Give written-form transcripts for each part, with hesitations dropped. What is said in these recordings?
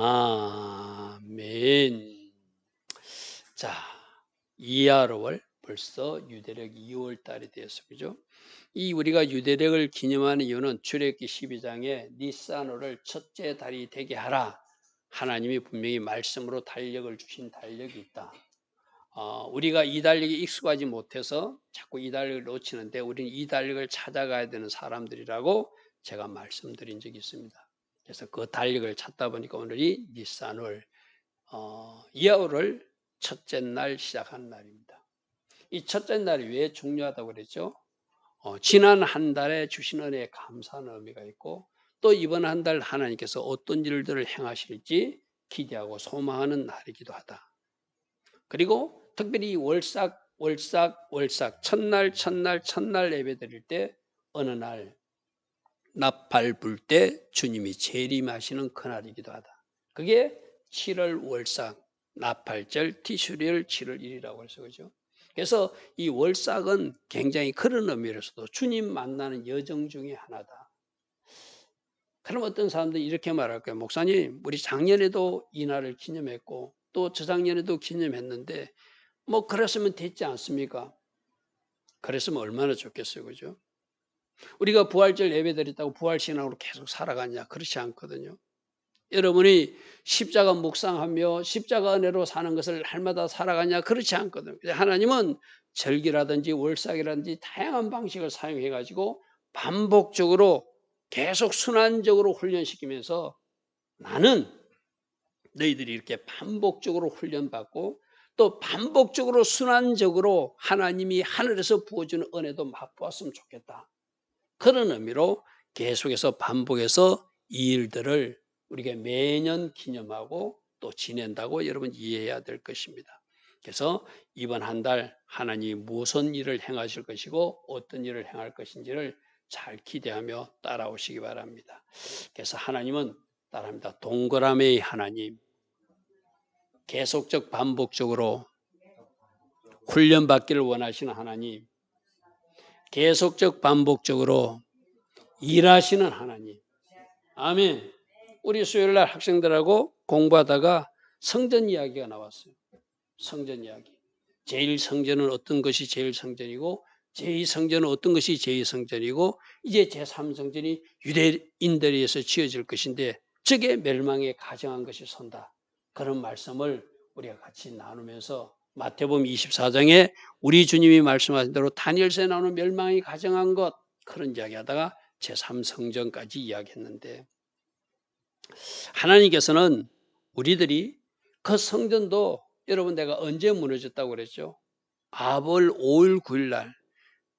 아멘. 자, 이하로월 벌써 유대력 2월 달이 되었어. 그죠? 이 우리가 유대력을 기념하는 이유는 출애굽기 12장에 니산월을 첫째 달이 되게 하라. 하나님이 분명히 말씀으로 달력을 주신 달력이 있다. 우리가 이 달력에 익숙하지 못해서 자꾸 이 달력을 놓치는데 우리는 이 달력을 찾아가야 되는 사람들이라고 제가 말씀드린 적이 있습니다. 그래서 그 달력을 찾다 보니까 오늘이 니산월 이하월을 첫째 날 시작한 날입니다. 이 첫째 날이 왜 중요하다고 그랬죠? 지난 한 달에 주신 은혜에 감사하는 의미가 있고 또 이번 한 달 하나님께서 어떤 일들을 행하실지 기대하고 소망하는 날이기도 하다. 그리고 특별히 월삭 첫날 예배 드릴 때 어느 날 나팔 불 때 주님이 재림하시는 그날이기도 하다. 그게 7월 월삭 나팔절 티슈리얼 7월 1일이라고 해서 그죠. 그래서 이 월삭은 굉장히 그런 의미로서도 주님 만나는 여정 중에 하나다. 그럼 어떤 사람들이 이렇게 말할 거예요. 목사님, 우리 작년에도 이 날을 기념했고 또 저작년에도 기념했는데 뭐 그랬으면 됐지 않습니까? 그랬으면 얼마나 좋겠어요. 그죠? 우리가 부활절 예배 드렸다고 부활신앙으로 계속 살아가냐? 그렇지 않거든요. 여러분이 십자가 묵상하며 십자가 은혜로 사는 것을 날마다 살아가냐? 그렇지 않거든요. 하나님은 절기라든지 월삭이라든지 다양한 방식을 사용해 가지고 반복적으로 계속 순환적으로 훈련시키면서 나는 너희들이 이렇게 반복적으로 훈련받고 또 반복적으로 순환적으로 하나님이 하늘에서 부어주는 은혜도 맛보았으면 좋겠다. 그런 의미로 계속해서 반복해서 이 일들을 우리가 매년 기념하고 또 지낸다고 여러분 이해해야 될 것입니다. 그래서 이번 한 달 하나님이 무슨 일을 행하실 것이고 어떤 일을 행할 것인지를 잘 기대하며 따라오시기 바랍니다. 그래서 하나님은 따라합니다. 동그라미의 하나님, 계속적 반복적으로 훈련받기를 원하시는 하나님, 계속적 반복적으로 일하시는 하나님. 아멘. 우리 수요일날 학생들하고 공부하다가 성전 이야기가 나왔어요. 성전 이야기. 제1성전은 어떤 것이 제1성전이고 제2성전은 어떤 것이 제2성전이고 이제 제3성전이 유대인들에 의해서 지어질 것인데 저게 멸망에 가정한 것이 선다. 그런 말씀을 우리가 같이 나누면서 마태복음 24장에 우리 주님이 말씀하신 대로 다니엘서에 나오는 멸망이 가정한 것 그런 이야기하다가 제3성전까지 이야기했는데 하나님께서는 우리들이 그 성전도 여러분 내가 언제 무너졌다고 그랬죠? 아벌 5일 9일 날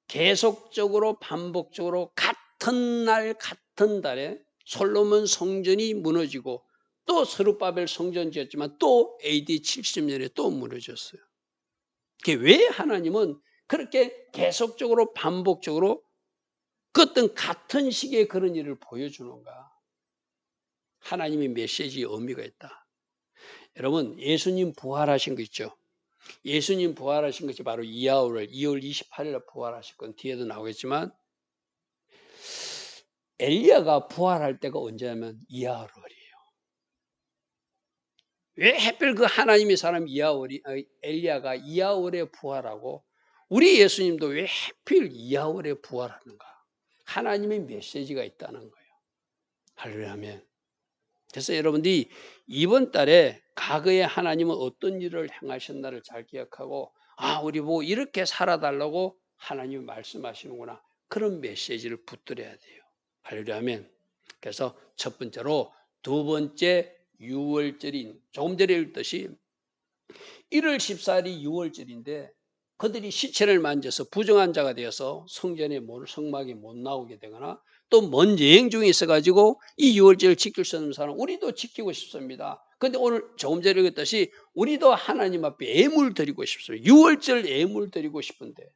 계속적으로 반복적으로 같은 날 같은 달에 솔로몬 성전이 무너지고 또 스룹바벨 성전 지었지만 또 AD 70년에 또 무너졌어요. 그게 왜 하나님은 그렇게 계속적으로 반복적으로 그 어떤 같은 시기에 그런 일을 보여주는가? 하나님의 메시지에 의미가 있다. 여러분 예수님 부활하신 거 있죠? 예수님 부활하신 것이 바로 이하월 2월 28일에 부활하실 건 뒤에도 나오겠지만 엘리야가 부활할 때가 언제냐면 이하월이에요. 왜 하필 그 하나님의 사람 엘리야가 이하월에 부활하고 우리 예수님도 왜 하필 이하월에 부활하는가? 하나님의 메시지가 있다는 거예요. 할렐루야. 그래서 여러분들이 이번 달에 과거에 하나님은 어떤 일을 행하셨나를 잘 기억하고 우리 보고 이렇게 살아달라고 하나님이 말씀하시는구나. 그런 메시지를 붙들어야 돼요. 할렐루야. 그래서 첫 번째로 두 번째 6월절인 조금 전에 읽듯이 1월 14일이 6월절인데 그들이 시체를 만져서 부정한 자가 되어서 성막에 못 나오게 되거나 또 먼 여행 중에 있어가지고 이 6월절을 지킬 수 없는 사람 우리도 지키고 싶습니다. 그런데 오늘 조금 전에 읽었듯이 우리도 하나님 앞에 예물 드리고 싶습니다. 6월절 예물 드리고 싶은데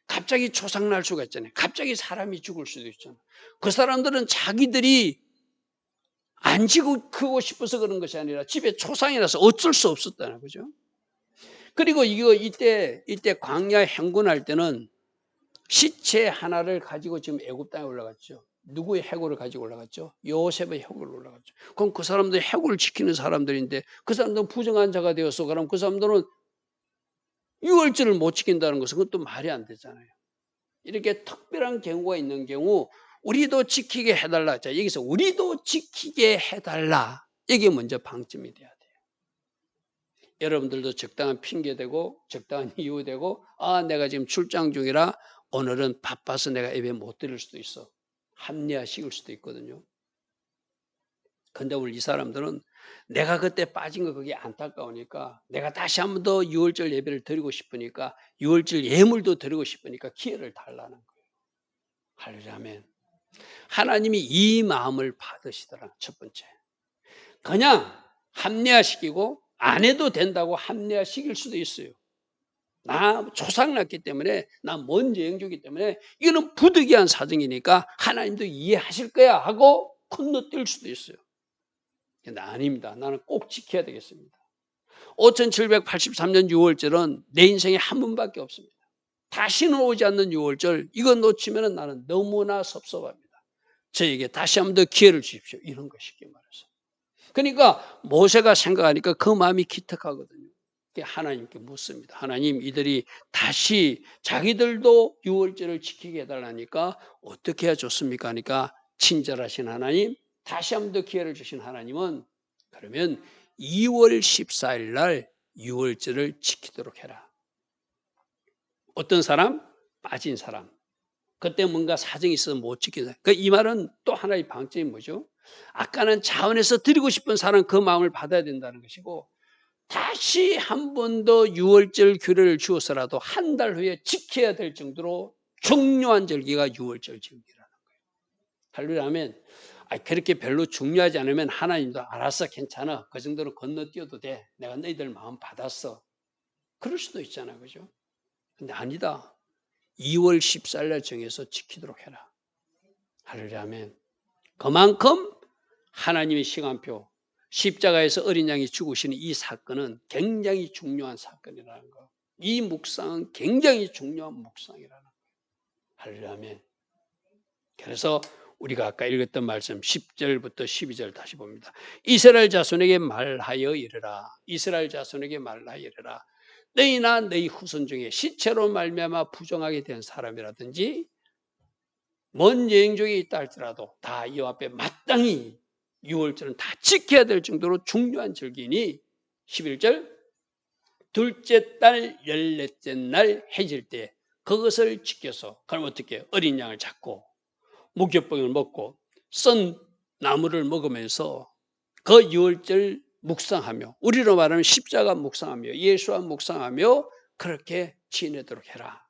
갑자기 초상날 수가 있잖아요. 갑자기 사람이 죽을 수도 있잖아요. 그 사람들은 자기들이 안 지키고 싶어서 그런 것이 아니라 집에 초상이 나서 어쩔 수 없었다는 거죠. 그리고 이때 광야 행군할 때는 시체 하나를 가지고 지금 애굽 땅에 올라갔죠. 누구의 해골을 가지고 올라갔죠? 요셉의 해골을 올라갔죠. 그럼 그 사람들이 해골을 지키는 사람들인데 그 사람들은 부정한 자가 되었어. 그럼 그 사람들은 유월절을 못 지킨다는 것은 그것도 말이 안 되잖아요. 이렇게 특별한 경우가 있는 경우 우리도 지키게 해달라. 자, 여기서 우리도 지키게 해달라. 이게 먼저 방점이 돼야 돼요. 여러분들도 적당한 핑계대고 적당한 이유대고 내가 지금 출장 중이라 오늘은 바빠서 내가 예배 못 드릴 수도 있어. 합리화시킬 수도 있거든요. 근데 우리 이 사람들은 내가 그때 빠진 거 그게 안타까우니까 내가 다시 한 번 더 6월절 예배를 드리고 싶으니까 6월절 예물도 드리고 싶으니까 기회를 달라는 거예요. 할렐루야 아멘. 하나님이 이 마음을 받으시더라. 첫 번째. 그냥 합리화시키고 안 해도 된다고 합리화시킬 수도 있어요. 나 초상났기 때문에 나 먼저 영주기 때문에 이거는 부득이한 사정이니까 하나님도 이해하실 거야 하고 건너뛸 수도 있어요. 근데 아닙니다. 나는 꼭 지켜야 되겠습니다. 5783년 6월절은 내 인생에 한 번밖에 없습니다. 다시는 오지 않는 6월절 이거 놓치면 나는 너무나 섭섭합니다. 저에게 다시 한 번 더 기회를 주십시오. 이런 거 쉽게 말해서. 그러니까 모세가 생각하니까 그 마음이 기특하거든요. 하나님께 묻습니다. 하나님 이들이 다시 자기들도 6월절을 지키게 해달라니까 어떻게 해야 좋습니까? 하니까 친절하신 하나님 다시 한 번 더 기회를 주신 하나님은 그러면 2월 14일 날 6월절을 지키도록 해라. 어떤 사람? 빠진 사람. 그때 뭔가 사정이 있어서 못 지키다. 이 말은 또 하나의 방점이 뭐죠? 아까는 자원해서 드리고 싶은 사람 그 마음을 받아야 된다는 것이고 다시 한 번 더 6월절 규례를 주어서라도 한 달 후에 지켜야 될 정도로 중요한 절기가 6월절 절기라는 거예요. 할렐루야 아멘. 그렇게 별로 중요하지 않으면 하나님도 알았어 괜찮아. 그 정도로 건너뛰어도 돼. 내가 너희들 마음 받았어. 그럴 수도 있잖아요. 그죠? 근데 아니다. 2월 14일 날 정해서 지키도록 해라. 할렐루야 아멘. 그만큼 하나님의 시간표 십자가에서 어린 양이 죽으시는 이 사건은 굉장히 중요한 사건이라는 거. 이 묵상은 굉장히 중요한 묵상이라는 거예요. 할렐루야 아멘. 그래서 우리가 아까 읽었던 말씀 10절부터 12절 다시 봅니다. 이스라엘 자손에게 말하여 이르라. 이스라엘 자손에게 말하여 이르라. 너희나 너희 후손 중에 시체로 말미암아 부정하게 된 사람이라든지 먼 여행 중에 있다 할지라도 다 이와 앞에 마땅히 6월절은 다 지켜야 될 정도로 중요한 절기니 11절 둘째 달 14째 날 해질 때 그것을 지켜서 그럼 어떻게 어린 양을 잡고 무교병을 먹고 썬 나무를 먹으면서 그 6월절 묵상하며 우리로 말하면 십자가 묵상하며 예수와 묵상하며 그렇게 지내도록 해라.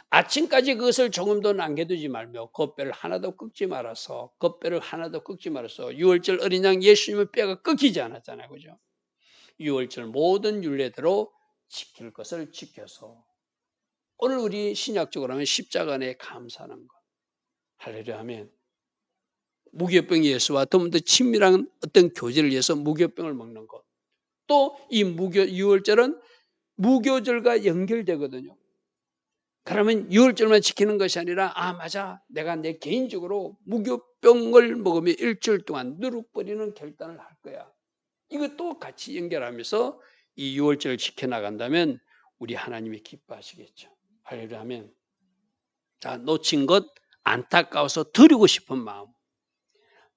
아침까지 그것을 조금도 남겨두지 말며 겉뼈를 하나도 꺾지 말아서 6월절 어린 양 예수님의 뼈가 꺾이지 않았잖아요. 그죠? 6월절 모든 율례대로 지킬 것을 지켜서 오늘 우리 신약적으로 하면 십자가 안에 감사하는 것. 할렐루야 아멘. 무교병 예수와 더 친밀한 어떤 교제를 위해서 무교병을 먹는 것. 또 이 6월절은 무교절과 연결되거든요. 그러면 6월절만 지키는 것이 아니라 맞아 내가 내 개인적으로 무교병을 먹으며 일주일 동안 누룩버리는 결단을 할 거야. 이것도 같이 연결하면서 이 6월절을 지켜나간다면 우리 하나님이 기뻐하시겠죠. 할렐루야 하면 자 놓친 것 안타까워서 드리고 싶은 마음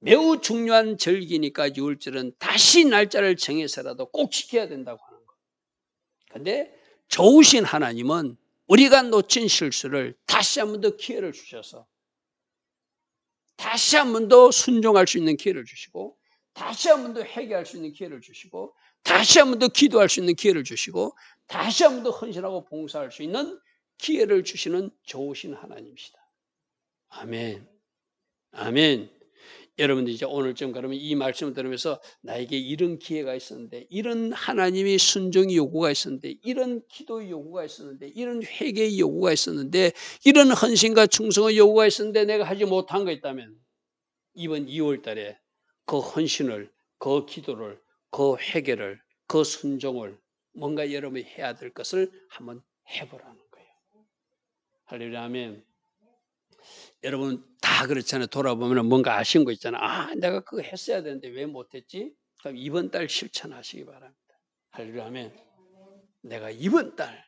매우 중요한 절기니까 6월절은 다시 날짜를 정해서라도 꼭 지켜야 된다고 하는 것. 그런데 좋으신 하나님은 우리가 놓친 실수를 다시 한 번 더 기회를 주셔서 다시 한 번 더 순종할 수 있는 기회를 주시고 다시 한 번 더 회개할 수 있는 기회를 주시고 다시 한 번 더 기도할 수 있는 기회를 주시고 다시 한 번 더 헌신하고 봉사할 수 있는 기회를 주시는 좋으신 하나님이시다. 아멘. 아멘. 여러분들 이제 오늘쯤 그러면 이 말씀을 들으면서 나에게 이런 기회가 있었는데 이런 하나님의 순종의 요구가 있었는데 이런 기도의 요구가 있었는데 이런 회개의 요구가 있었는데 이런 헌신과 충성의 요구가 있었는데 내가 하지 못한 거 있다면 이번 2월 달에 그 헌신을 그 기도를 그 회개를 그 순종을 뭔가 여러분이 해야 될 것을 한번 해보라는 거예요. 할렐루야 아멘. 여러분 다 그렇잖아요. 돌아보면 뭔가 아쉬운 거 있잖아요. 아, 내가 그거 했어야 되는데 왜 못했지? 그럼 이번 달 실천하시기 바랍니다. 할렐루야 하면 내가 이번 달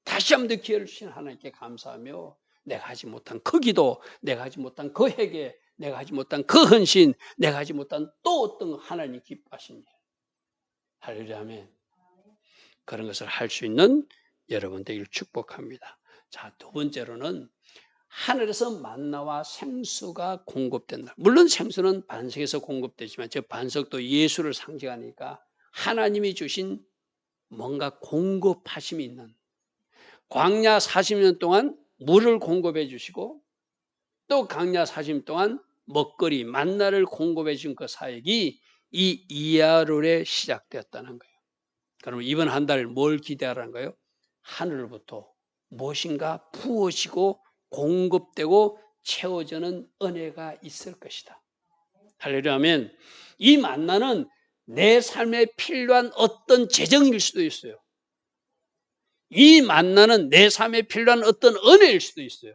다시 한번 더 기회를 주신 하나님께 감사하며 내가 하지 못한 그 기도, 내가 하지 못한 그 회개, 내가 하지 못한 그 헌신, 내가 하지 못한 또 어떤 하나님 기뻐하신 일. 할렐루야 하면 그런 것을 할 수 있는 여러분들을 축복합니다. 자, 두 번째로는 하늘에서 만나와 생수가 공급된다. 물론 생수는 반석에서 공급되지만 저 반석도 예수를 상징하니까 하나님이 주신 뭔가 공급하심이 있는 광야 40년 동안 물을 공급해 주시고 또 광야 40년 동안 먹거리 만나를 공급해 준 그 사역이 이 이하롤에 시작되었다는 거예요. 그러면 이번 한 달 뭘 기대하라는 거예요? 하늘로부터 무엇인가 부어지고 공급되고 채워지는 은혜가 있을 것이다. 할렐루야 하면 이 만나는 내 삶에 필요한 어떤 재정일 수도 있어요. 이 만나는 내 삶에 필요한 어떤 은혜일 수도 있어요.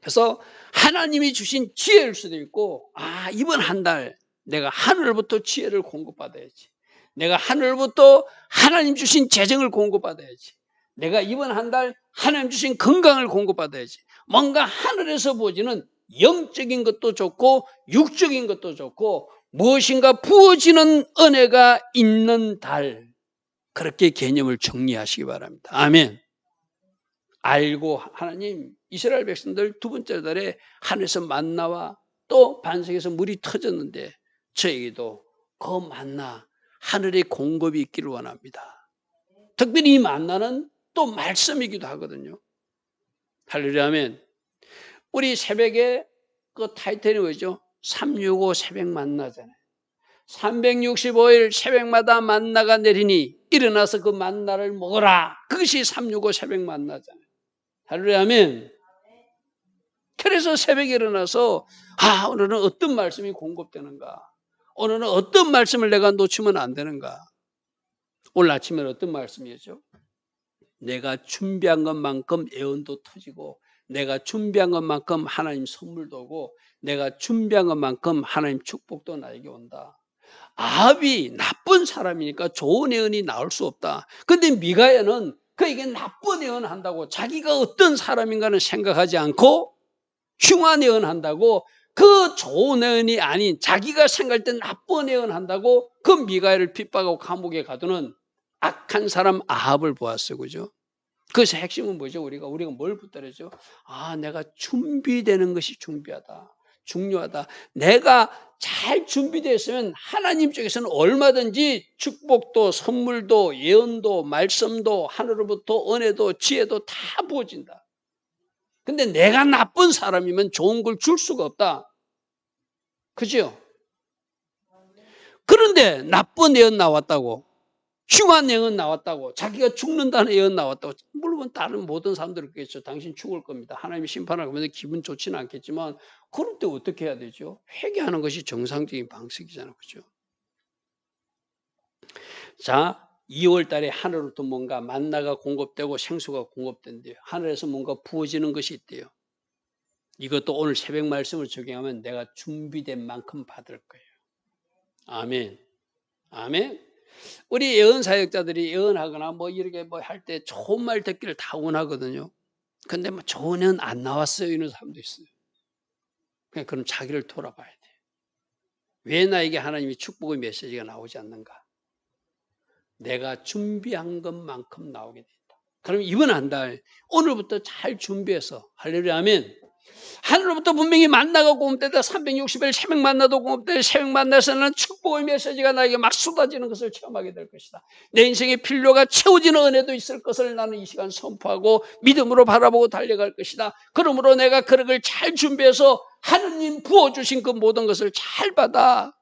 그래서 하나님이 주신 지혜일 수도 있고 아, 이번 한 달 내가 하늘로부터 지혜를 공급받아야지. 내가 하늘로부터 하나님 주신 재정을 공급받아야지. 내가 이번 한 달 하나님 주신 건강을 공급받아야지. 뭔가 하늘에서 부어지는 영적인 것도 좋고 육적인 것도 좋고 무엇인가 부어지는 은혜가 있는 달. 그렇게 개념을 정리하시기 바랍니다. 아멘. 알고 하나님 이스라엘 백성들 두 번째 달에 하늘에서 만나와 또 반석에서 물이 터졌는데 저에게도 그 만나 하늘의 공급이 있기를 원합니다. 특별히 이 만나는 또 말씀이기도 하거든요. 할렐루야 하면 우리 새벽에 그 타이틀이 뭐죠? 365 새벽 만나잖아요. 365일 새벽마다 만나가 내리니 일어나서 그 만나를 먹어라. 그것이 365 새벽 만나잖아요. 할렐루야 아멘. 그래서 새벽에 일어나서 아, 오늘은 어떤 말씀이 공급되는가? 오늘은 어떤 말씀을 내가 놓치면 안 되는가? 오늘 아침에 어떤 말씀이었죠? 내가 준비한 것만큼 예언도 터지고 내가 준비한 것만큼 하나님 선물도 오고 내가 준비한 것만큼 하나님 축복도 나에게 온다. 아합이 나쁜 사람이니까 좋은 예언이 나올 수 없다. 근데 미가야는 그에게 나쁜 예언한다고 자기가 어떤 사람인가는 생각하지 않고 흉한 예언한다고 그 좋은 예언이 아닌 자기가 생각할 때 나쁜 예언한다고 그 미가야를 핍박하고 감옥에 가두는 악한 사람 아합을 보았어요. 그죠? 그래서 핵심은 뭐죠? 우리가 뭘 붙들었죠? 아, 내가 준비되는 것이 중요하다. 내가 잘 준비되어 있으면 하나님 쪽에서는 얼마든지 축복도 선물도 예언도 말씀도 하늘로부터 은혜도 지혜도 다 부어진다. 근데 내가 나쁜 사람이면 좋은 걸 줄 수가 없다. 그죠? 그런데 나쁜 예언 나왔다고 흉한 예언 나왔다고 자기가 죽는다는 예언 나왔다고 물론 다른 모든 사람들은 그렇겠죠. 당신 죽을 겁니다. 하나님이 심판할 겁니다. 기분 좋지는 않겠지만 그럴 때 어떻게 해야 되죠? 회개하는 것이 정상적인 방식이잖아요. 그죠? 자, 2월 달에 하늘로부터 뭔가 만나가 공급되고 생수가 공급된대요. 하늘에서 뭔가 부어지는 것이 있대요. 이것도 오늘 새벽 말씀을 적용하면 내가 준비된 만큼 받을 거예요. 아멘. 아멘. 우리 예언 사역자들이 예언하거나 뭐 이렇게 뭐 할 때 좋은 말 듣기를 다 원하거든요. 근데 뭐 좋은 예언 안 나왔어요 이런 사람도 있어요. 그럼 자기를 돌아봐야 돼. 왜 나에게 하나님이 축복의 메시지가 나오지 않는가? 내가 준비한 것만큼 나오게 된다. 그럼 이번 한 달 오늘부터 잘 준비해서 할렐루야 아멘. 하늘로부터 분명히 만나가 공급되다 360일 새벽 만나도 공급되다 새벽 만나서는 축복의 메시지가 나에게 막 쏟아지는 것을 체험하게 될 것이다. 내 인생의 필요가 채워지는 은혜도 있을 것을 나는 이 시간 선포하고 믿음으로 바라보고 달려갈 것이다. 그러므로 내가 그런 걸 잘 준비해서 하느님 부어주신 그 모든 것을 잘 봐라.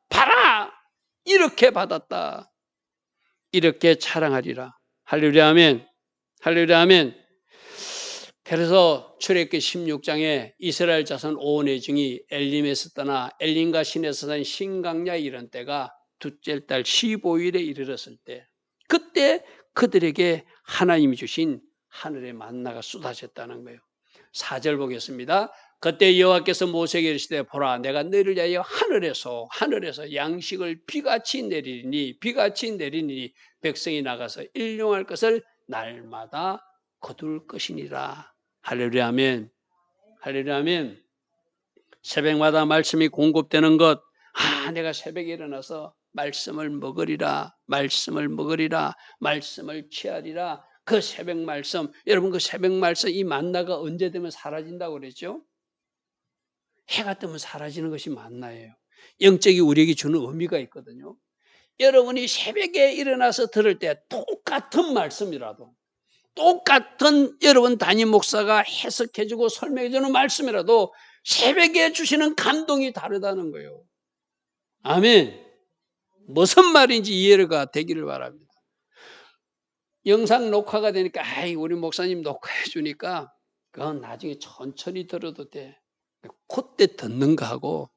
이렇게 받았다. 이렇게 자랑하리라. 할렐루야 아멘. 할렐루야 아멘. 그래서 출애굽기 16장에 이스라엘 자손 온 회중이 엘림에서 떠나 엘림과 신에서 산 신강야에 이른 때가 둘째 달 15일에 이르렀을 때 그때 그들에게 하나님이 주신 하늘의 만나가 쏟아졌다는 거예요. 4절 보겠습니다. 그때 여호와께서 모세에게 이르시되 보라 내가 너희를 위하여 하늘에서 양식을 비같이 내리니 백성이 나가서 일용할 것을 날마다 거둘 것이니라. 할렐루야 아멘. 할렐루야 아멘. 새벽마다 말씀이 공급되는 것. 내가 새벽에 일어나서 말씀을 먹으리라. 말씀을 취하리라. 그 새벽 말씀. 여러분 그 새벽 말씀 이 만나가 언제 되면 사라진다고 그랬죠? 해가 뜨면 사라지는 것이 만나예요. 영적이 우리에게 주는 의미가 있거든요. 여러분이 새벽에 일어나서 들을 때 똑같은 말씀이라도 똑같은 여러분 담임 목사가 해석해주고 설명해주는 말씀이라도 새벽에 주시는 감동이 다르다는 거예요. 아멘. 무슨 말인지 이해가 되기를 바랍니다. 영상 녹화가 되니까 우리 목사님 녹화해 주니까 그건 나중에 천천히 들어도 돼. 그때 듣는가 하고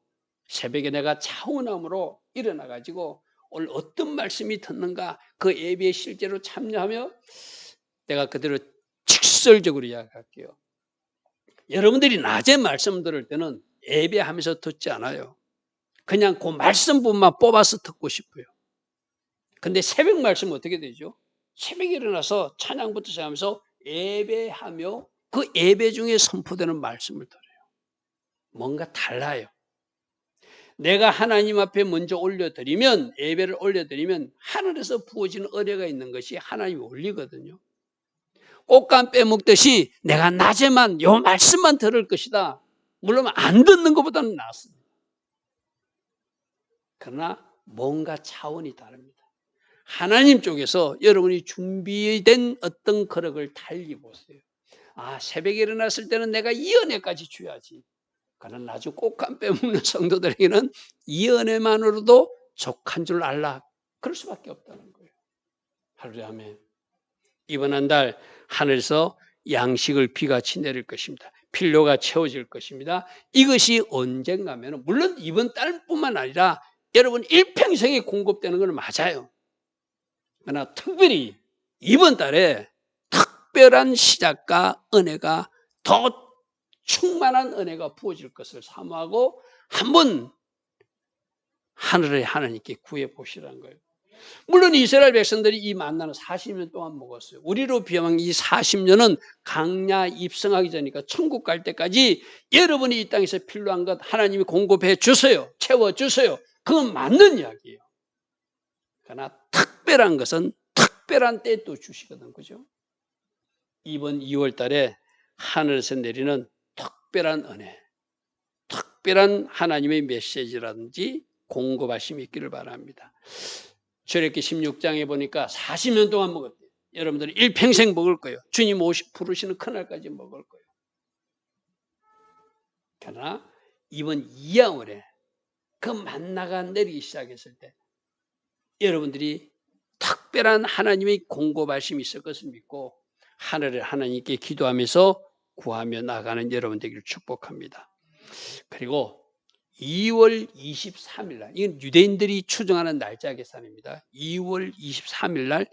새벽에 내가 차원함으로 일어나가지고 오늘 어떤 말씀이 듣는가 그 예배에 실제로 참여하며 내가 그대로 직설적으로 이야기할게요. 여러분들이 낮에 말씀 들을 때는 예배하면서 듣지 않아요. 그냥 그 말씀분만 뽑아서 듣고 싶어요. 근데 새벽 말씀은 어떻게 되죠? 새벽에 일어나서 찬양부터 시작하면서 예배하며 그 예배 중에 선포되는 말씀을 들어요. 뭔가 달라요. 내가 하나님 앞에 먼저 올려드리면 예배를 올려드리면 하늘에서 부어지는 은혜가 있는 것이 하나님이 올리거든요. 꽃감 빼먹듯이 내가 낮에만 요 말씀만 들을 것이다. 물론 안 듣는 것보다는 낫습니다. 그러나 뭔가 차원이 다릅니다. 하나님 쪽에서 여러분이 준비된 어떤 거력을 달리 보세요. 새벽에 일어났을 때는 내가 이 은혜까지 줘야지. 그러나 아주 꽃감 빼먹는 성도들에게는 이 은혜만으로도 족한 줄 알라. 그럴 수밖에 없다는 거예요. 할렐루야 아멘. 이번 한 달 하늘에서 양식을 비같이 내릴 것입니다. 필요가 채워질 것입니다. 이것이 언젠가면 물론 이번 달뿐만 아니라 여러분 일평생에 공급되는 건 맞아요. 그러나 특별히 이번 달에 특별한 시작과 은혜가 더 충만한 은혜가 부어질 것을 사모하고 한번 하늘의 하나님께 구해 보시라는 거예요. 물론 이스라엘 백성들이 이 만나는 40년 동안 먹었어요. 우리로 비하면 이 40년은 강야 입성하기 전이니까 천국 갈 때까지 여러분이 이 땅에서 필요한 것 하나님이 공급해 주세요. 채워주세요. 그건 맞는 이야기예요. 그러나 특별한 것은 특별한 때에 또 주시거든. 그죠? 이번 2월 달에 하늘에서 내리는 특별한 은혜, 특별한 하나님의 메시지라든지 공급하심이 있기를 바랍니다. 출애굽기 16장에 보니까 40년 동안 먹었대요. 여러분들이 일평생 먹을 거예요. 주님 부르시는 그날까지 먹을 거예요. 그러나 이번 2월에 그 만나가 내리기 시작했을 때 여러분들이 특별한 하나님의 공급하심이 있을 것을 믿고 하늘의 하나님께 기도하면서 구하며 나가는 여러분 되기를 축복합니다. 그리고 2월 23일 날, 이건 유대인들이 추정하는 날짜 계산입니다. 2월 23일 날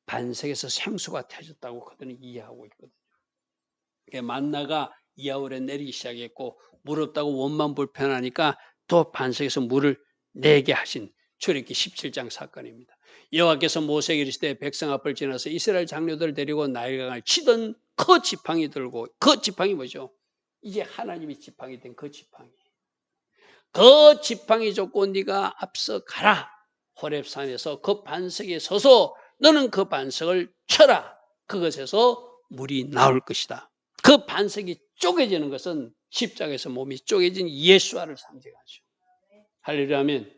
반석에서 생수가 터졌다고 그들은 이해하고 있거든요. 만나가 2월에 내리기 시작했고 물 없다고 원만 불편하니까 또 반석에서 물을 내게 하신 출애굽기 17장 사건입니다. 여호와께서 모세에게 이르시되 백성 앞을 지나서 이스라엘 장로들을 데리고 나일강을 치던 그 지팡이 들고, 그 지팡이 뭐죠? 이제 하나님이 지팡이 된 그 지팡이. 그 지팡이 줬고 네가 앞서 가라. 호렙산에서 그 반석에 서서 너는 그 반석을 쳐라. 그것에서 물이 나올 것이다. 그 반석이 쪼개지는 것은 십자가에서 몸이 쪼개진 예수와를 상징하죠. 할렐루야 하면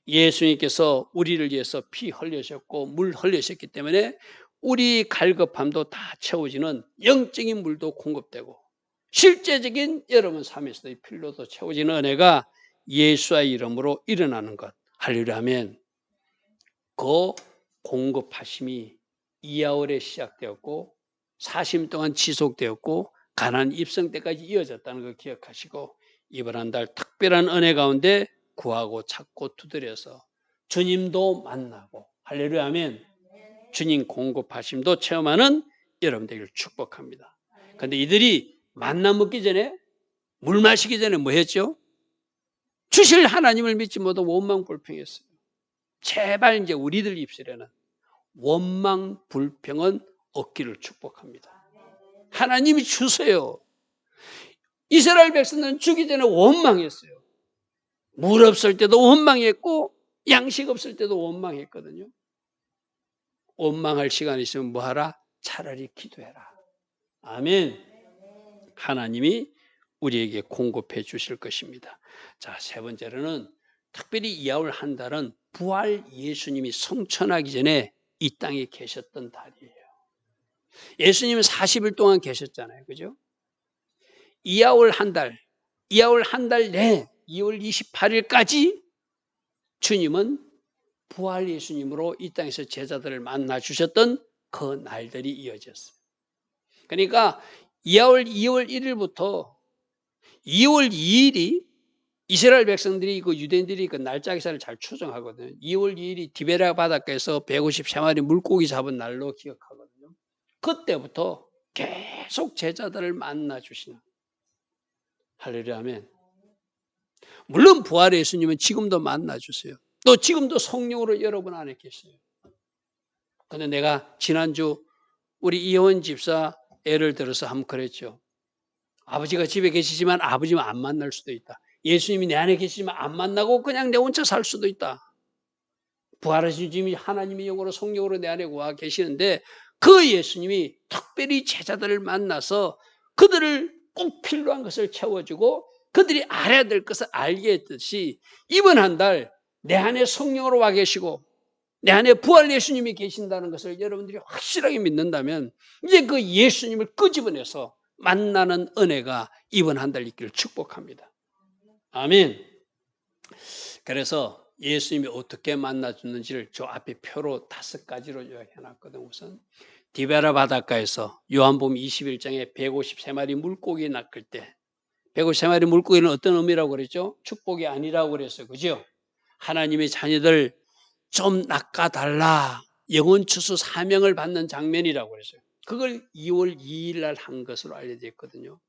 예수님께서 우리를 위해서 피 흘리셨고 물 흘리셨기 때문에 우리 갈급함도 다 채워지는 영적인 물도 공급되고 실제적인 여러분 삶에서의 필요도 채워지는 은혜가 예수의 이름으로 일어나는 것. 할렐루야 하면 그 공급하심이 2월에 시작되었고 40년 동안 지속되었고 가나안 입성 때까지 이어졌다는 걸 기억하시고 이번 한 달 특별한 은혜 가운데 구하고 찾고 두드려서 주님도 만나고 할렐루야 하면 주님 공급하심도 체험하는 여러분 되기를 축복합니다. 그런데 이들이 만나 먹기 전에 물 마시기 전에 뭐 했죠? 주실 하나님을 믿지 못하고 원망 불평했어요. 제발 이제 우리들 입술에는 원망 불평은 없기를 축복합니다. 하나님이 주세요. 이스라엘 백성들은 주기 전에 원망했어요. 물 없을 때도 원망했고 양식 없을 때도 원망했거든요. 원망할 시간 있으면 뭐 하라? 차라리 기도해라. 아멘. 하나님이 우리에게 공급해 주실 것입니다. 자, 세 번째로는 특별히 이아울 한 달은 부활 예수님이 성천하기 전에 이 땅에 계셨던 달이에요. 예수님은 40일 동안 계셨잖아요. 그죠? 이아울 한 달 내 2월 28일까지 주님은 부활 예수님으로 이 땅에서 제자들을 만나 주셨던 그 날들이 이어졌어요. 그러니까 이아울 2월 1일부터 2월 2일이 이스라엘 백성들이 그 유대인들이 그 날짜 기사를 잘 추정하거든요. 2월 2일이 디베라 바닷가에서 153마리 물고기 잡은 날로 기억하거든요. 그때부터 계속 제자들을 만나 주시는. 할렐루야 아멘. 물론 부활의 예수님은 지금도 만나 주세요. 또 지금도 성령으로 여러분 안에 계세요. 근데 내가 지난주 우리 이혜원 집사 예를 들어서 한번 그랬죠. 아버지가 집에 계시지만 아버지만 안 만날 수도 있다. 예수님이 내 안에 계시지만 안 만나고 그냥 내 혼자 살 수도 있다. 부활하신 주님이 하나님의 영으로 성령으로 내 안에 와 계시는데 그 예수님이 특별히 제자들을 만나서 그들을 꼭 필요한 것을 채워주고 그들이 알아야 될 것을 알게 했듯이 이번 한 달 내 안에 성령으로 와 계시고 내 안에 부활 예수님이 계신다는 것을 여러분들이 확실하게 믿는다면 이제 그 예수님을 끄집어내서 만나는 은혜가 이번 한 달 있기를 축복합니다. 아멘. 그래서 예수님이 어떻게 만나줬는지를 저 앞에 표로 5가지로 요약해놨거든요. 우선 디베라 바닷가에서 요한복음 21장에 153마리 물고기 낚을 때 153마리 물고기는 어떤 의미라고 그랬죠? 축복이 아니라고 그랬어요. 그죠? 하나님의 자녀들 좀 낚아달라. 영혼 추수 사명을 받는 장면이라고 그랬어요. 그걸 2월 2일 날 한 것으로 알려져 있거든요.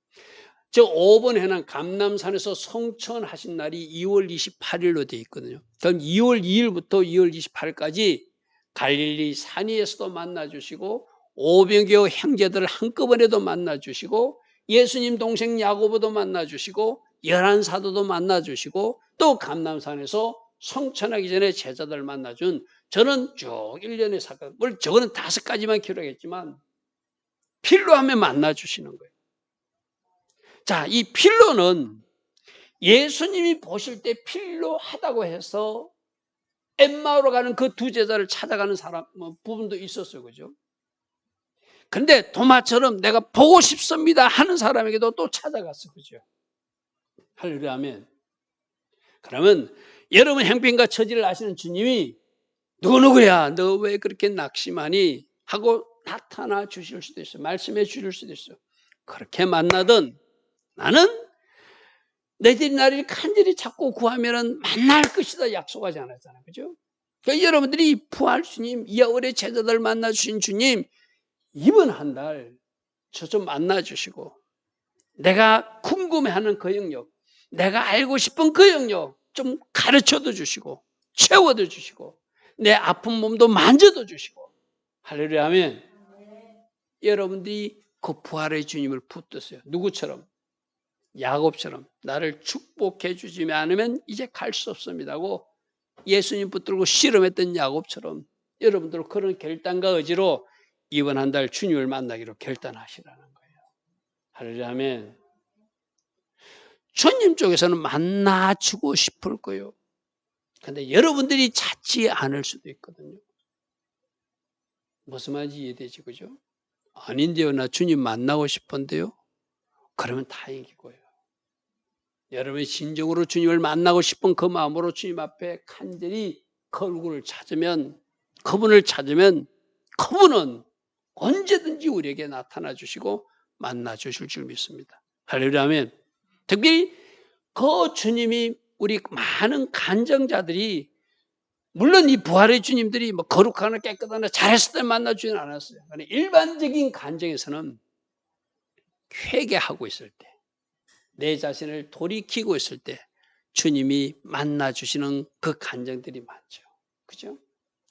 저 5번 해난 감람산에서 성천하신 날이 2월 28일로 되어 있거든요. 그럼 2월 2일부터 2월 28일까지 갈릴리 산위에서도 만나주시고 500여 형제들을 한꺼번에도 만나주시고 예수님 동생 야고보도 만나주시고 11사도도 만나주시고 또 감람산에서 성천하기 전에 제자들 만나준 저는 쭉 1년의 사건, 물론 저거는 5가지만 기록했지만 필요하면 만나주시는 거예요. 자, 이 필로는 예수님이 보실 때 필요하다고 해서 엠마오로 가는 그 두 제자를 찾아가는 사람 부분도 있었어요. 그죠? 근데 도마처럼 내가 보고 싶습니다 하는 사람에게도 또 찾아갔어. 그죠? 할렐루야 아멘. 그러면 여러분 형편과 처지를 아시는 주님이 누구누구야 너 왜 그렇게 낙심하니 하고 나타나 주실 수도 있어요. 말씀해 주실 수도 있어요. 그렇게 만나든 나는 너희들이 나를 간절히 찾고 구하면 만날 것이다 약속하지 않았잖아요. 그죠? 그러니까 여러분들이 부활 주님, 이아울의 제자들 만나주신 주님 이번 한 달 저 좀 만나주시고 내가 궁금해하는 그 영역, 내가 알고 싶은 그 영역 좀 가르쳐도 주시고 채워도 주시고 내 아픈 몸도 만져도 주시고 할렐루야 하면 여러분들이 그 부활의 주님을 붙드세요. 누구처럼? 야곱처럼 나를 축복해 주지 않으면 이제 갈 수 없습니다고 예수님 붙들고 씨름했던 야곱처럼 여러분들 그런 결단과 의지로 이번 한 달 주님을 만나기로 결단하시라는 거예요. 할렐루야 아멘. 주님 쪽에서는 만나주고 싶을 거예요. 근데 여러분들이 찾지 않을 수도 있거든요. 무슨 말인지 이해되지 그죠? 아닌데요. 나 주님 만나고 싶은데요. 그러면 다행이고요. 여러분이 진정으로 주님을 만나고 싶은 그 마음으로 주님 앞에 간절히 그 얼굴을 찾으면 그분을 찾으면 그분은 언제든지 우리에게 나타나 주시고 만나 주실 줄 믿습니다. 할렐루야 아멘. 특별히 그 주님이 우리 많은 간증자들이 물론 이 부활의 주님들이 뭐 거룩하나 깨끗하나 잘했을 때 만나 주진 않았어요. 일반적인 간증에서는 회개하고 있을 때 내 자신을 돌이키고 있을 때 주님이 만나주시는 그 간증들이 많죠. 그죠?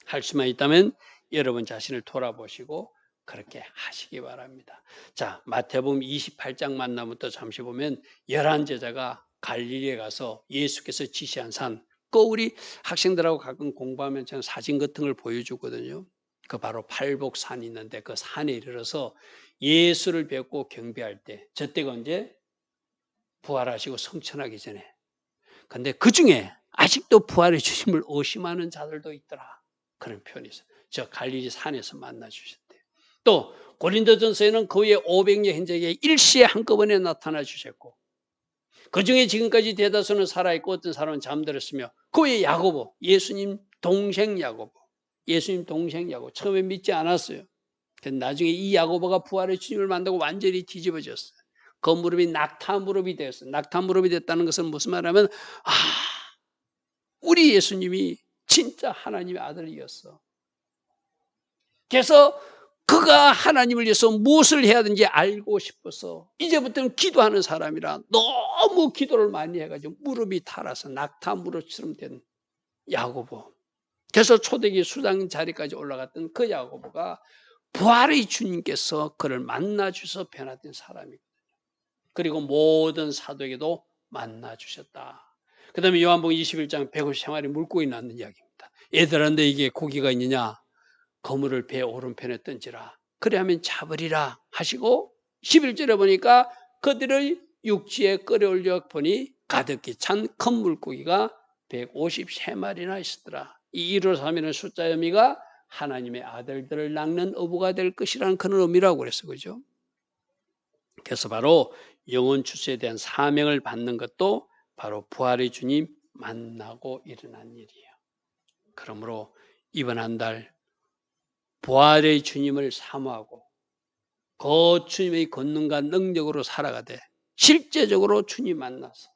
할 수만 있다면 여러분 자신을 돌아보시고 그렇게 하시기 바랍니다. 자, 마태복음 28장 만나부터 잠시 보면 11제자가 갈릴리에 가서 예수께서 지시한 산, 그 우리 학생들하고 가끔 공부하면 저는 사진 같은 걸 보여주거든요. 그 바로 팔복산이 있는데 그 산에 이르러서 예수를 뵙고 경배할 때, 저때가 언제? 부활하시고 성천하기 전에. 근데 그 중에 아직도 부활의 주님을 의심하는 자들도 있더라. 그런 표현이 있어요. 저 갈릴리 산에서 만나 주셨대요. 또 고린도전서에는 그 후에 500여 현재에 일시에 한꺼번에 나타나 주셨고, 그 중에 지금까지 대다수는 살아있고 어떤 사람은 잠들었으며, 그 후에 야고보, 예수님 동생 야고보, 처음에 믿지 않았어요. 나중에 이 야고보가 부활의 주님을 만나고 완전히 뒤집어졌어요. 그 무릎이 낙타 무릎이 되었어요. 낙타 무릎이 됐다는 것은 무슨 말하면, 우리 예수님이 진짜 하나님의 아들이었어. 그래서 그가 하나님을 위해서 무엇을 해야 되는지 알고 싶어서 이제부터는 기도하는 사람이라 너무 기도를 많이 해가지고 무릎이 닳아서 낙타 무릎처럼 된 야고보. 그래서 초대기 수장 자리까지 올라갔던 그 야고보가 부활의 주님께서 그를 만나 주셔서 변화된 사람이거든요. 그리고 모든 사도에게도 만나 주셨다. 그 다음에 요한복음 21장 150생활에 물고기 낳는 이야기입니다. 얘들아, 너에게 고기가 있느냐? 그물을 배 오른편에 던지라. 그래 하면 잡으리라 하시고, 11절에 보니까 그들의 육지에 끌어올려 보니 가득히 찬 큰 물고기가 153마리나 있었더라. 이 153이라는 숫자의 의미가 하나님의 아들들을 낳는 어부가 될 것이라는 그런 의미라고 그랬어요. 그죠? 그래서 바로 영혼 추수에 대한 사명을 받는 것도 바로 부활의 주님 만나고 일어난 일이에요. 그러므로 이번 한 달 부활의 주님을 사모하고 그 주님의 권능과 능력으로 살아가되 실제적으로 주님 만나서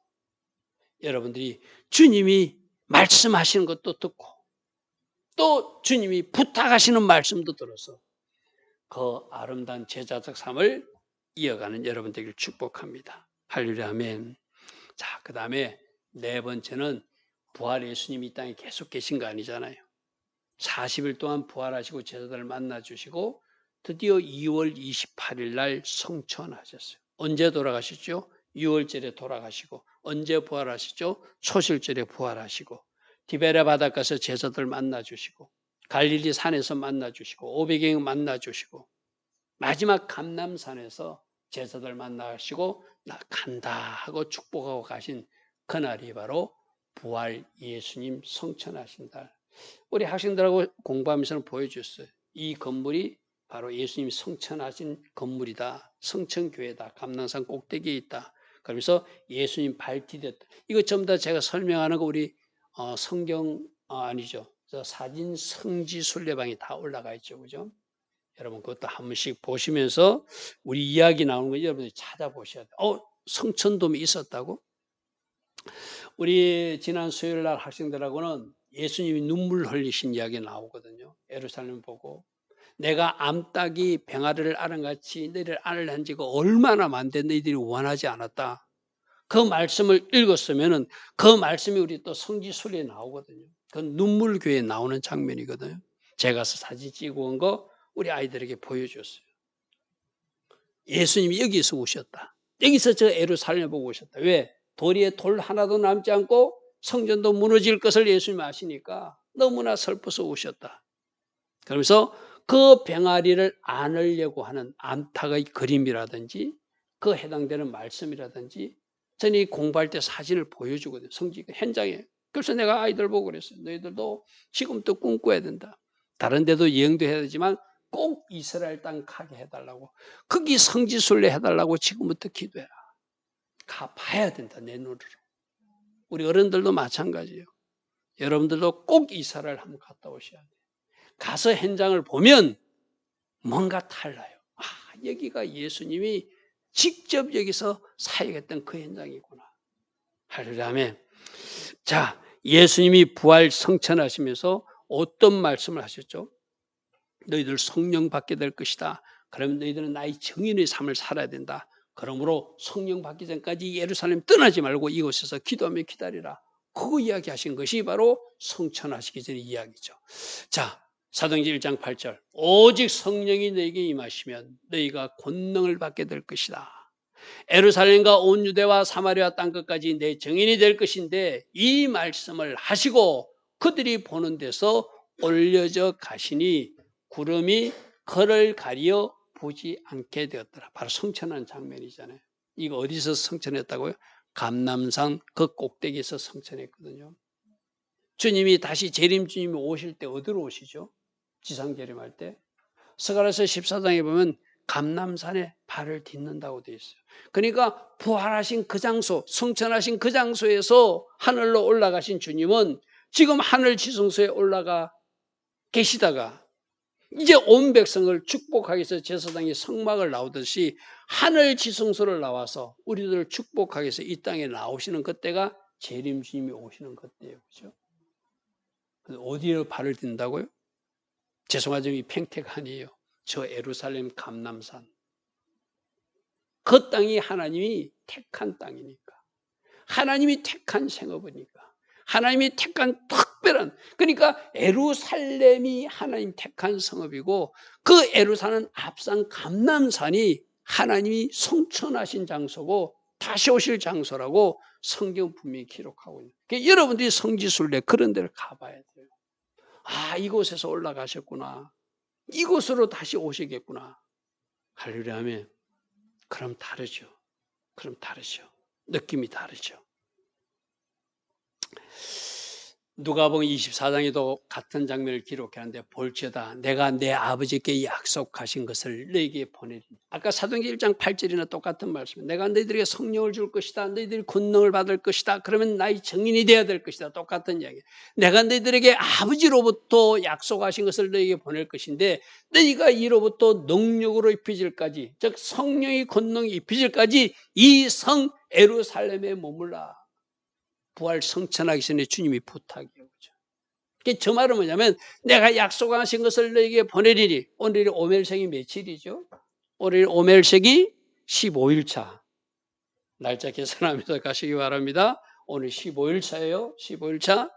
여러분들이 주님이 말씀하시는 것도 듣고 또 주님이 부탁하시는 말씀도 들어서 그 아름다운 제자적 삶을 이어가는 여러분 되기를 축복합니다. 할렐루야, 아멘. 자, 그 다음에 네 번째는 부활 예수님이 이 땅에 계속 계신 거 아니잖아요. 40일 동안 부활하시고 제자들을 만나주시고 드디어 2월 28일 날 성천하셨어요. 언제 돌아가셨죠? 6월절에 돌아가시고. 언제 부활하시죠? 초실절에 부활하시고. 디베레 바닷가에서 제자들 만나주시고, 갈릴리 산에서 만나주시고, 500여 만나주시고, 마지막 감람산에서 제자들 만나시고 나 간다 하고 축복하고 가신 그날이 바로 부활 예수님 성천하신 날. 우리 학생들하고 공부하면서 보여줬어요. 이 건물이 바로 예수님이 성천하신 건물이다. 성천교회다. 감람산 꼭대기에 있다. 그러면서 예수님 발디뎠다. 이거 전부 다 제가 설명하는 거 우리 성경 아니죠. 사진 성지 순례방에 다 올라가 있죠. 그죠? 여러분 그것도 한 번씩 보시면서 우리 이야기 나오는 거 여러분들이 찾아보셔야 돼요. 성천돔이 있었다고? 우리 지난 수요일 날 학생들하고는 예수님이 눈물 흘리신 이야기 나오거든요. 예루살렘 보고 내가 암탉이 병아리를 아랑같이 너희를 안을 지가 얼마나 많은데 너희들이 원하지 않았다. 그 말씀을 읽었으면은 그 말씀이 우리 또 성지순례에 나오거든요. 그건 눈물교회에 나오는 장면이거든요. 제가 가서 사진 찍고 온 거 우리 아이들에게 보여줬어요. 예수님이 여기서 오셨다. 여기서 저 예루살렘 보고 오셨다. 왜? 도리에 돌 하나도 남지 않고 성전도 무너질 것을 예수님이 아시니까 너무나 슬퍼서 오셨다. 그러면서 그 병아리를 안으려고 하는 암탉의 그림이라든지 그 해당되는 말씀이라든지 전이 공부할 때 사진을 보여주거든요. 성지 현장에. 그래서 내가 아이들 보고 그랬어요. 너희들도 지금부터 꿈꿔야 된다. 다른 데도 여행도 해야 되지만 꼭 이스라엘 땅 가게 해달라고. 거기 성지순례 해달라고 지금부터 기도해라. 가봐야 된다. 내 눈으로. 우리 어른들도 마찬가지예요. 여러분들도 꼭 이스라엘 한번 갔다 오셔야 돼요. 가서 현장을 보면 뭔가 달라요. 여기가 예수님이 직접 여기서 사역했던 그 현장이구나. 할렐루야. 자, 예수님이 부활 성천하시면서 어떤 말씀을 하셨죠? 너희들 성령 받게 될 것이다. 그러면 너희들은 나의 증인의 삶을 살아야 된다. 그러므로 성령 받기 전까지 예루살렘 떠나지 말고 이곳에서 기도하며 기다리라. 그거 이야기하신 것이 바로 성천하시기 전의 이야기죠. 자, 사도행전 1장 8절. 오직 성령이 너에게 임하시면 너희가 권능을 받게 될 것이다. 예루살렘과 온 유대와 사마리아 땅끝까지 내 증인이 될 것인데 이 말씀을 하시고 그들이 보는 데서 올려져 가시니 구름이 그를 가리어 보지 않게 되었더라. 바로 성천한 장면이잖아요. 이거 어디서 성천했다고요? 감람산 그 꼭대기에서 성천했거든요. 주님이 다시 재림 주님이 오실 때 어디로 오시죠? 지상 재림할 때 스가랴서 14장에 보면 감람산에 발을 딛는다고 되어 있어요. 그러니까 부활하신 그 장소, 성천하신 그 장소에서 하늘로 올라가신 주님은 지금 하늘 지성소에 올라가 계시다가 이제 온 백성을 축복하기 위해서 제사장이 성막을 나오듯이 하늘 지성소를 나와서 우리들을 축복하기 위해서 이 땅에 나오시는 그때가 재림 주님이 오시는 그때예요. 그렇죠? 어디에 발을 딛는다고요? 죄송하지만 이 평택 아니에요. 저 예루살렘 감람산. 그 땅이 하나님이 택한 땅이니까. 하나님이 택한 생업이니까. 하나님이 택한 특별한, 그러니까 예루살렘이 하나님 택한 성읍이고 그 예루살렘 앞산 감람산이 하나님이 성천하신 장소고 다시 오실 장소라고 성경 분명히 기록하고 있는. 그러니까 여러분들이 성지순례 그런 데를 가봐야 돼요. 아, 이곳에서 올라가셨구나. 이곳으로 다시 오시겠구나. 할렐루야 하면 그럼 다르죠. 그럼 다르죠. 느낌이 다르죠. 누가복음 24장에도 같은 장면을 기록하는데 볼지어다 내가 내 아버지께 약속하신 것을 너에게 보내리니. 아까 사도행전 1장 8절이나 똑같은 말씀. 내가 너희들에게 성령을 줄 것이다. 너희들이 권능을 받을 것이다. 그러면 나의 증인이 되어야 될 것이다. 똑같은 이야기. 내가 너희들에게 아버지로부터 약속하신 것을 너희에게 보낼 것인데 너희가 이로부터 능력으로 입혀질까지, 즉 성령의 권능이 입혀질까지 이 성 예루살렘에 머물라. 부활 성천하기 전에 주님이 부탁이에요. 그죠? 저 말은 뭐냐면 내가 약속하신 것을 너에게 보내리니. 오늘이 오멜색이 며칠이죠? 오늘 오멜색이 15일차. 날짜 계산하면서 가시기 바랍니다. 오늘 15일차예요. 15일차.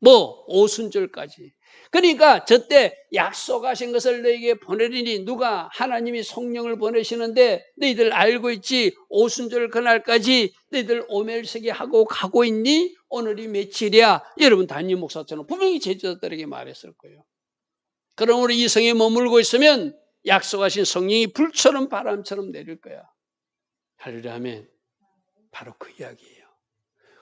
오순절까지. 그러니까 저때 약속하신 것을 너에게 보내리니. 누가? 하나님이 성령을 보내시는데 너희들 알고 있지? 오순절 그날까지 너희들 오멜세기 하고 가고 있니? 오늘이 며칠이야? 여러분 담임 목사처럼 분명히 제자들에게 말했을 거예요. 그러므로 이 성에 머물고 있으면 약속하신 성령이 불처럼 바람처럼 내릴 거야. 할렐루야 하면 바로 그 이야기예요.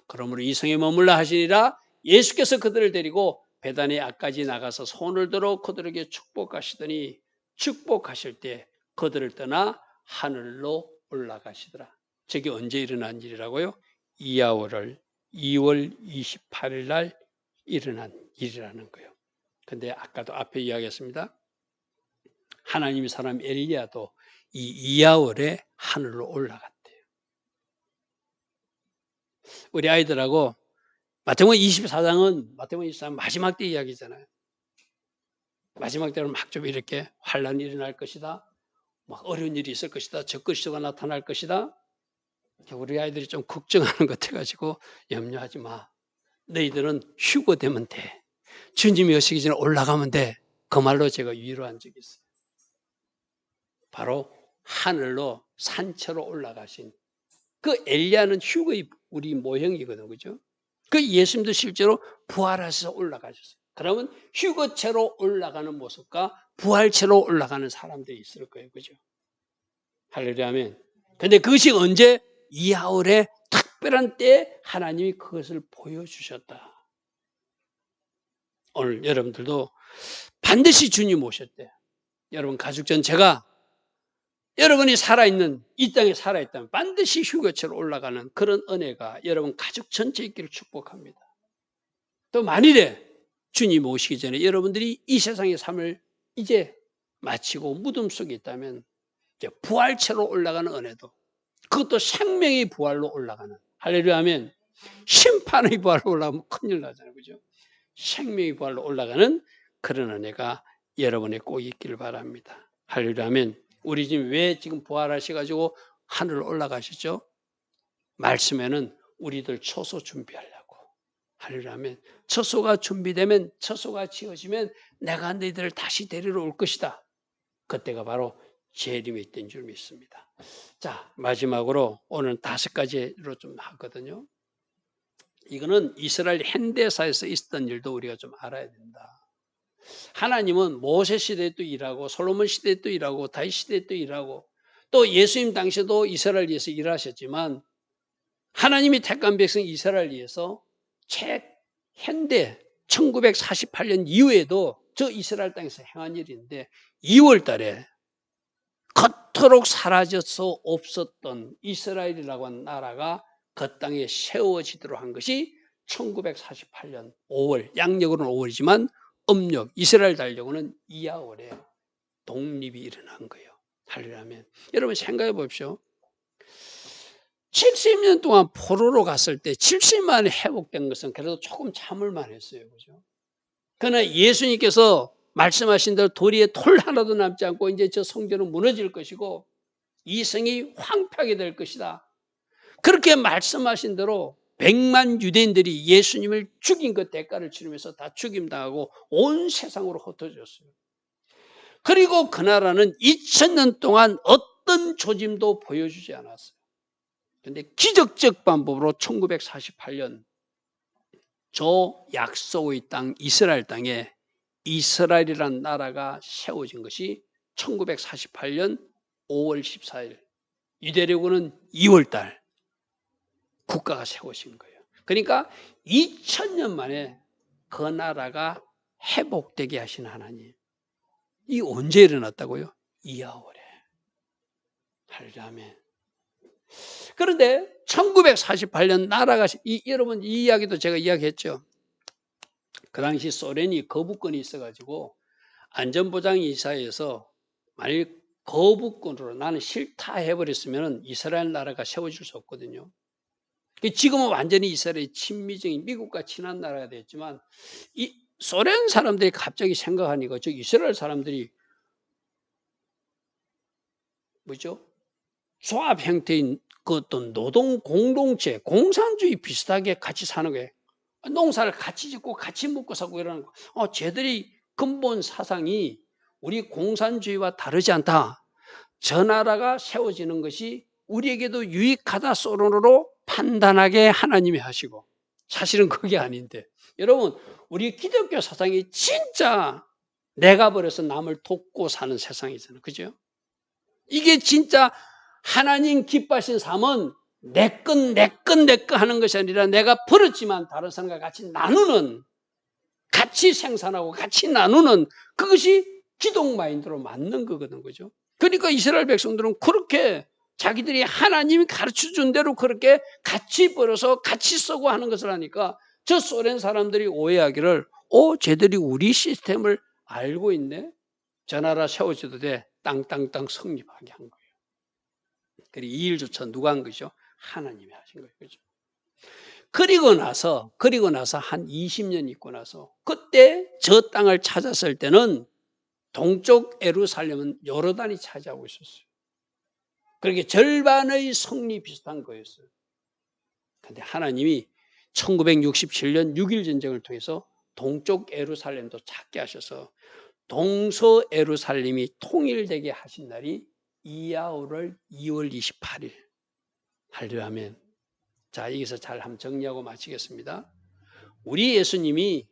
그러므로 이 성에 머물라 하시니라. 예수께서 그들을 데리고 베다니 앞까지 나가서 손을 들어 그들에게 축복하시더니 축복하실 때 그들을 떠나 하늘로 올라가시더라. 저게 언제 일어난 일이라고요? 이하월 2월 28일 날 일어난 일이라는 거예요. 근데 아까도 앞에 이야기했습니다. 하나님의 사람 엘리야도 이 이하월에 하늘로 올라갔대요. 우리 아이들하고 마태복음 24장은 마태복음 24장 마지막 때 이야기잖아요. 마지막 때는 막 좀 이렇게 환란이 일어날 것이다. 막 어려운 일이 있을 것이다. 적그리스도가 나타날 것이다. 우리 아이들이 좀 걱정하는 것 같아가지고 염려하지 마. 너희들은 휴거되면 돼. 주님이 오시기 전에 올라가면 돼. 그 말로 제가 위로한 적이 있어요. 바로 하늘로 산처로 올라가신 그 엘리야는 휴거의 우리 모형이거든, 그죠? 그 예수님도 실제로 부활하셔서 올라가셨어요. 그러면 휴거체로 올라가는 모습과 부활체로 올라가는 사람들이 있을 거예요, 그죠? 할렐루야 아멘. 근데 그것이 언제? 이하울의 특별한 때에 하나님이 그것을 보여주셨다. 오늘 여러분들도 반드시 주님 오셨대. 여러분 가족 전체가 여러분이 살아있는 이 땅에 살아있다면 반드시 휴거체로 올라가는 그런 은혜가 여러분 가족 전체 있기를 축복합니다. 또 만일에 주님 오시기 전에 여러분들이 이 세상의 삶을 이제 마치고 무덤 속에 있다면 이제 부활체로 올라가는 은혜도, 그것도 생명의 부활로 올라가는, 할렐루야 하면 심판의 부활로 올라가면 큰일 나잖아요, 그죠? 생명의 부활로 올라가는 그런 은혜가 여러분의 꼭 있기를 바랍니다. 할렐루야 하면 우리 지금 왜 지금 부활하셔가지고 하늘로 올라가셨죠? 말씀에는 우리들 처소 준비하려고. 할렐루야. 처소가 준비되면, 처소가 지어지면 내가 너희들을 다시 데리러 올 것이다. 그때가 바로 재림의 때인 줄 믿습니다. 자, 마지막으로 오늘 5가지로 좀 하거든요. 이거는 이스라엘 현대사에서 있었던 일도 우리가 좀 알아야 된다. 하나님은 모세 시대에도 일하고 솔로몬 시대에도 일하고 다윗 시대에도 일하고 또 예수님 당시에도 이스라엘 위해서 일하셨지만 하나님이 택한 백성 이스라엘 위해서 현대 1948년 이후에도 저 이스라엘 땅에서 행한 일인데 2월 달에 겉도록 사라져서 없었던 이스라엘이라고 하는 나라가 그 땅에 세워지도록 한 것이 1948년 5월, 양력으로는 5월이지만 음력, 이스라엘 달력으로는 이하월에 독립이 일어난 거예요. 할렐루야. 여러분 생각해 보십시오. 70년 동안 포로로 갔을 때 70만에 회복된 것은 그래도 조금 참을만 했어요. 그죠? 그러나 예수님께서 말씀하신 대로 도리에 톨 하나도 남지 않고 이제 저 성전은 무너질 것이고 이 성이 황폐하게 될 것이다. 그렇게 말씀하신 대로 100만 유대인들이 예수님을 죽인 그 대가를 치르면서 다 죽임당하고 온 세상으로 흩어졌어요. 그리고 그 나라는 2000년 동안 어떤 조짐도 보여주지 않았어요. 그런데 기적적 방법으로 1948년 저 약속의 땅 이스라엘 땅에 이스라엘이라는 나라가 세워진 것이 1948년 5월 14일 유대력으로는 2월 달 국가가 세워진 거예요. 그러니까 2000년 만에 그 나라가 회복되게 하신 하나님. 이 언제 일어났다고요? 이하월에. 할렐루야. 그런데 1948년 나라가 여러분 이 이야기도 제가 이야기했죠. 그 당시 소련이 거부권이 있어가지고 안전보장이사회에서 만약 거부권으로 나는 싫다 해버렸으면 이스라엘 나라가 세워질 수 없거든요. 지금은 완전히 이스라엘이 친미적인 미국과 친한 나라가 됐지만 이 소련 사람들이 갑자기 생각하니까 저 이스라엘 사람들이 뭐죠? 조합 형태인 그 어떤 노동 공동체, 공산주의 비슷하게 같이 사는 거예요. 농사를 같이 짓고 같이 먹고 사고 이러는 거. 쟤들이 근본 사상이 우리 공산주의와 다르지 않다. 저 나라가 세워지는 것이 우리에게도 유익하다 소론으로 판단하게 하나님이 하시고 사실은 그게 아닌데 여러분 우리 기독교 사상이 진짜 내가 버려서 남을 돕고 사는 세상이잖아요. 그죠? 이게 진짜 하나님 기뻐하신 삶은 내 건 하는 것이 아니라 내가 버렸지만 다른 사람과 같이 나누는 같이 생산하고 같이 나누는 그것이 기독 마인드로 맞는 거거든. 그죠? 그러니까 이스라엘 백성들은 그렇게 자기들이 하나님이 가르쳐준 대로 그렇게 같이 벌어서 같이 쓰고 하는 것을 하니까 저 소련 사람들이 오해하기를 쟤들이 우리 시스템을 알고 있네. 저 나라 세워줘도 돼. 땅땅땅 성립하게 한 거예요. 그리고 이 일조차 누가 한 거죠? 하나님이 하신 거예요. 그죠? 그리고 나서 한 20년 있고 나서 그때 저 땅을 찾았을 때는 동쪽 예루살렘은 요르단이 차지하고 있었어요. 그렇게 절반의 성리 비슷한 거였어요. 그런데 하나님이 1967년 6.1 전쟁을 통해서 동쪽 예루살렘도 찾게 하셔서 동서 예루살렘이 통일되게 하신 날이 이하월 2월 28일. 할렐루야. 자, 여기서 잘 한번 정리하고 마치겠습니다. 우리 예수님이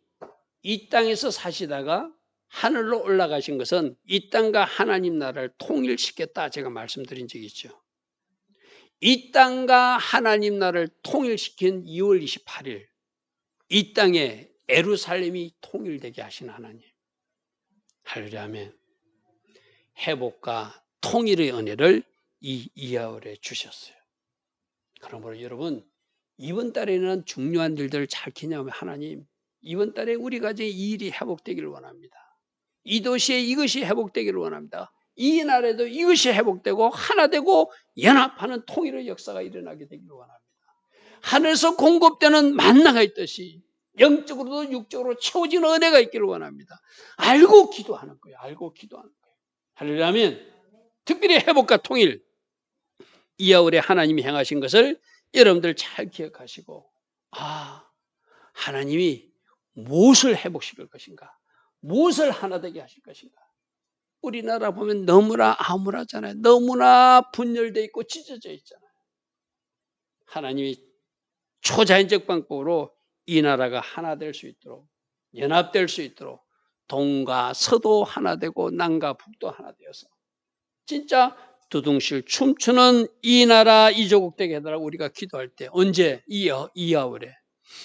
이 땅에서 사시다가 하늘로 올라가신 것은 이 땅과 하나님 나라를 통일시켰다 제가 말씀드린 적이 있죠. 이 땅과 하나님 나라를 통일시킨 2월 28일 이 땅에 예루살렘이 통일되게 하신 하나님. 할렐루야. 회복과 통일의 은혜를 이 이하월에 주셨어요. 그러므로 여러분 이번 달에는 중요한 일들을 잘 기념하면 하나님 이번 달에 우리 가정에 이 일이 회복되기를 원합니다. 이 도시에 이것이 회복되기를 원합니다. 이 날에도 이것이 회복되고 하나 되고 연합하는 통일의 역사가 일어나게 되기를 원합니다. 하늘에서 공급되는 만나가 있듯이 영적으로도 육적으로 채워지는 은혜가 있기를 원합니다. 알고 기도하는 거예요. 알고 기도하는 거예요. 할렐루야. 특별히 회복과 통일 이하울에 하나님이 행하신 것을 여러분들 잘 기억하시고, 하나님이 무엇을 회복시킬 것인가, 무엇을 하나 되게 하실 것인가. 우리나라 보면 너무나 암울하잖아요. 너무나 분열되어 있고 찢어져 있잖아요. 하나님이 초자연적 방법으로 이 나라가 하나 될 수 있도록, 연합될 수 있도록 동과 서도 하나 되고 남과 북도 하나 되어서 진짜 두둥실 춤추는 이 나라 이 조국 되게 해달라고 우리가 기도할 때, 언제? 이하울에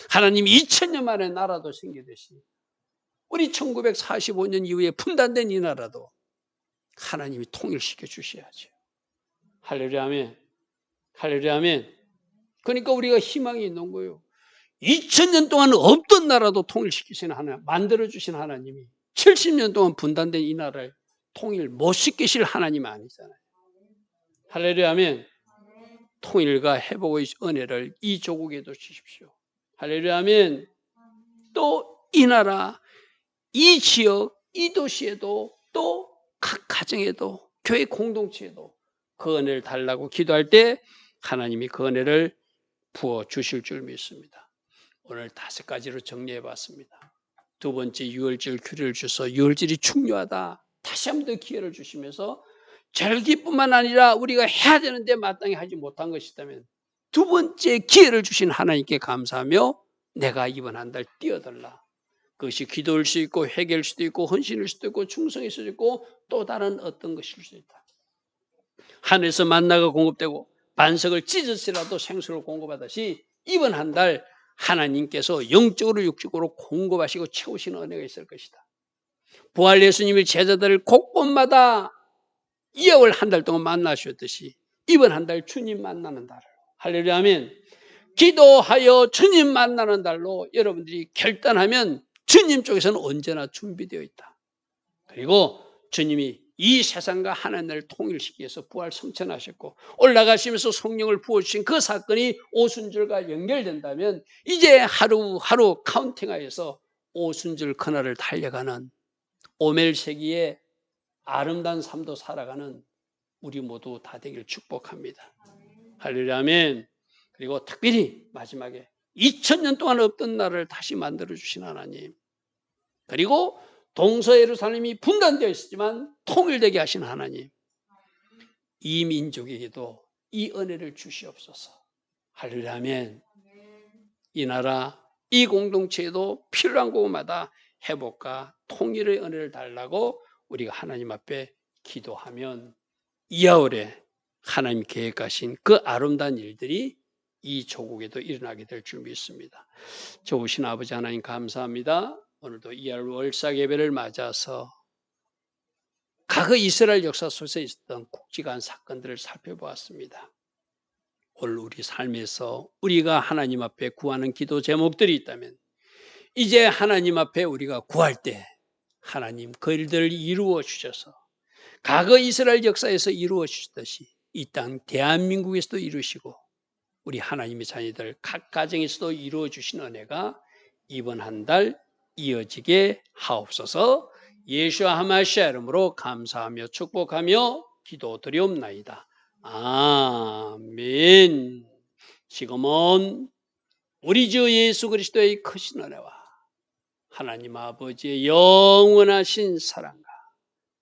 하나님이 2000년 만에 나라도 생기듯이 우리 1945년 이후에 분단된 이 나라도 하나님이 통일시켜 주셔야죠. 할렐루야 아멘. 할렐루야 아멘. 그러니까 우리가 희망이 있는 거예요. 2000년 동안 없던 나라도 통일시키신 하나님, 만들어주신 하나님이 70년 동안 분단된 이 나라를 통일 못 시키실 하나님 아니잖아요. 할렐루야 아멘. 통일과 회복의 은혜를 이 조국에도 주십시오. 할렐루야 아멘. 또 이 나라, 이 지역, 이 도시에도, 또 각 가정에도, 교회 공동체에도 그 은혜를 달라고 기도할 때 하나님이 그 은혜를 부어 주실 줄 믿습니다. 오늘 5가지로 정리해 봤습니다. 두 번째, 유월절 규례를 주셔서 유월절이 중요하다. 다시 한 번 더 기회를 주시면서 절기뿐만 아니라 우리가 해야 되는데 마땅히 하지 못한 것이 있다면 두 번째 기회를 주신 하나님께 감사하며 내가 이번 한 달 뛰어들라. 그것이 기도일 수 있고 회개일 수도 있고 헌신일 수도 있고 충성일 수도 있고 또 다른 어떤 것일 수도 있다. 하늘에서 만나가 공급되고 반석을 찢어서라도 생수를 공급하듯이 이번 한 달 하나님께서 영적으로 육적으로 공급하시고 채우시는 은혜가 있을 것이다. 부활 예수님이 제자들을 곳곳마다 2억을 한 달 동안 만나셨듯이 이번 한 달 주님 만나는 달을, 할렐루야 아멘. 기도하여 주님 만나는 달로 여러분들이 결단하면 주님 쪽에서는 언제나 준비되어 있다. 그리고 주님이 이 세상과 하나님을 통일시키기 위해서 부활 성천하셨고 올라가시면서 성령을 부어주신 그 사건이 오순절과 연결된다면 이제 하루하루 카운팅하여서 오순절 그날을 달려가는 오멜세기의 아름다운 삶도 살아가는 우리 모두 다 되기를 축복합니다. 할렐루야 아멘. 그리고 특별히 마지막에 2000년 동안 없던 나라를 다시 만들어주신 하나님, 그리고 동서예루살렘이 분단되어 있었지만 통일되게 하신 하나님, 이 민족에게도 이 은혜를 주시옵소서. 할렐루야 아멘. 이 나라, 이 공동체에도 필요한 곳마다 회복과 통일의 은혜를 달라고 우리가 하나님 앞에 기도하면 이하울에 하나님 계획하신 그 아름다운 일들이 이 조국에도 일어나게 될 줄 믿습니다. 좋으신 아버지 하나님 감사합니다. 오늘도 이하울 월삭 예배를 맞아서 과거 이스라엘 역사 속에 있었던 굵직한 사건들을 살펴보았습니다. 오늘 우리 삶에서 우리가 하나님 앞에 구하는 기도 제목들이 있다면 이제 하나님 앞에 우리가 구할 때 하나님 그 일들을 이루어 주셔서 과거 이스라엘 역사에서 이루어 주셨듯이 이 땅 대한민국에서도 이루시고 우리 하나님의 자녀들 각 가정에서도 이루어 주신 은혜가 이번 한 달 이어지게 하옵소서. 예수와 하마시아 이름으로 감사하며 축복하며 기도드리옵나이다. 아멘. 지금은 우리 주 예수 그리스도의 크신 은혜와 하나님 아버지의 영원하신 사랑과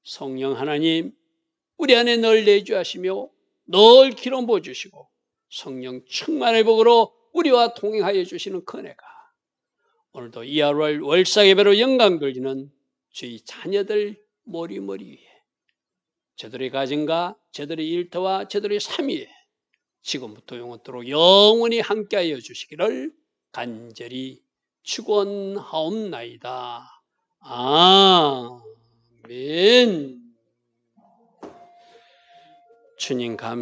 성령 하나님 우리 안에 늘 내주하시며 늘 기름 부어주시고 성령 충만의 복으로 우리와 동행하여 주시는 그 은혜가 오늘도 이하울 월삭 예배로 영광 돌리는 저희 자녀들 머리머리 위에 저들의 가정과 저들의 일터와 저들의 삶 위에 지금부터 영원토록 영원히 함께하여 주시기를 간절히 축원하옵나이다. 아멘. 주님 감사합니다.